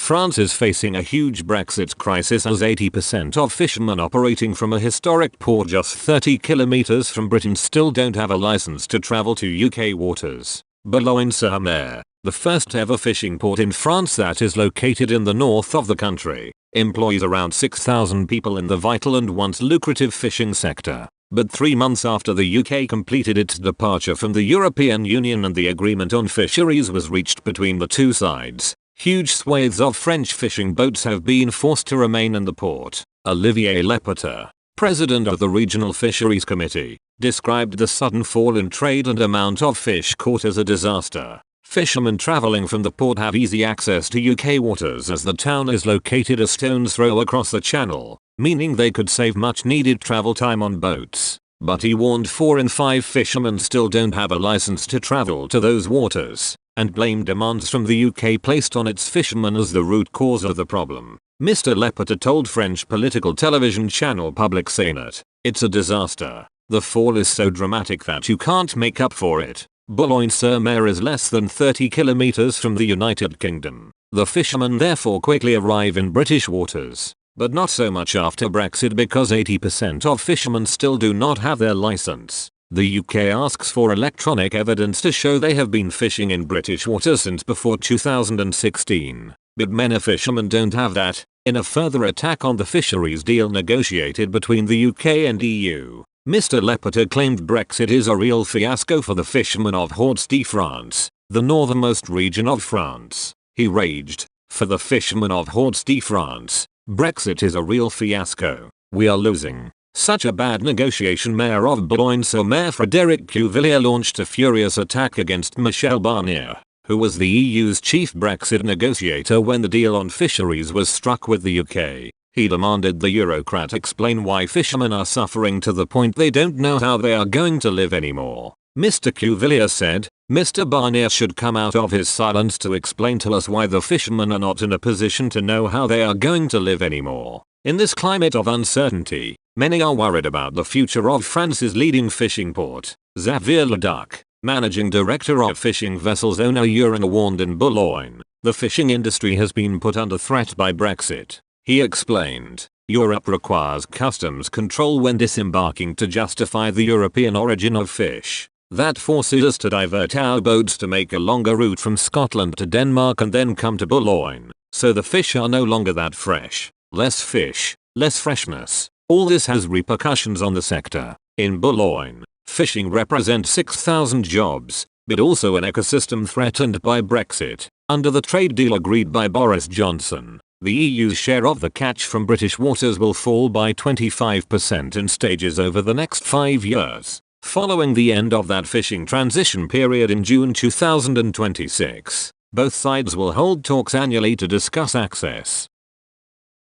France is facing a huge Brexit crisis as 80% of fishermen operating from a historic port just 30 kilometers from Britain still don't have a license to travel to UK waters. Boulogne-sur-Mer, the first ever fishing port in France that is located in the north of the country, employs around 6,000 people in the vital and once lucrative fishing sector. But 3 months after the UK completed its departure from the European Union and the agreement on fisheries was reached between the two sides, huge swathes of French fishing boats have been forced to remain in the port. Olivier Leperter, president of the Regional Fisheries Committee, described the sudden fall in trade and amount of fish caught as a disaster. Fishermen travelling from the port have easy access to UK waters as the town is located a stone's throw across the channel, meaning they could save much needed travel time on boats. But he warned 4 in 5 fishermen still don't have a license to travel to those waters, and blamed demands from the UK placed on its fishermen as the root cause of the problem. Mr. Leperter told French political television channel Public Sénat, "It's a disaster. The fall is so dramatic that you can't make up for it." Boulogne-sur-Mer is less than 30 kilometers from the United Kingdom. The fishermen therefore quickly arrive in British waters, but not so much after Brexit because 80% of fishermen still do not have their license. The UK asks for electronic evidence to show they have been fishing in British waters since before 2016, but many fishermen don't have that. In a further attack on the fisheries deal negotiated between the UK and EU, Mr. Leperter claimed Brexit is a real fiasco for the fishermen of Hauts-de-France, the northernmost region of France. He raged, "For the fishermen of Hauts-de-France, Brexit is a real fiasco. We are losing. Such a bad negotiation." Mayor of Boulogne-sur-Mer Frédéric Cuvillier launched a furious attack against Michel Barnier, who was the EU's chief Brexit negotiator when the deal on fisheries was struck with the UK. He demanded the Eurocrat explain why fishermen are suffering to the point they don't know how they are going to live anymore. Mr. Cuvillier said, "Mr. Barnier should come out of his silence to explain to us why the fishermen are not in a position to know how they are going to live anymore." In this climate of uncertainty, many are worried about the future of France's leading fishing port. Xavier Leduc, managing director of fishing vessels owner Eurona, warned in Boulogne, "The fishing industry has been put under threat by Brexit." He explained, "Europe requires customs control when disembarking to justify the European origin of fish. That forces us to divert our boats to make a longer route from Scotland to Denmark and then come to Boulogne, so the fish are no longer that fresh. Less fish, less freshness. All this has repercussions on the sector." In Boulogne, fishing represents 6,000 jobs, but also an ecosystem threatened by Brexit. Under the trade deal agreed by Boris Johnson, the EU's share of the catch from British waters will fall by 25% in stages over the next 5 years. Following the end of that fishing transition period in June 2026, both sides will hold talks annually to discuss access.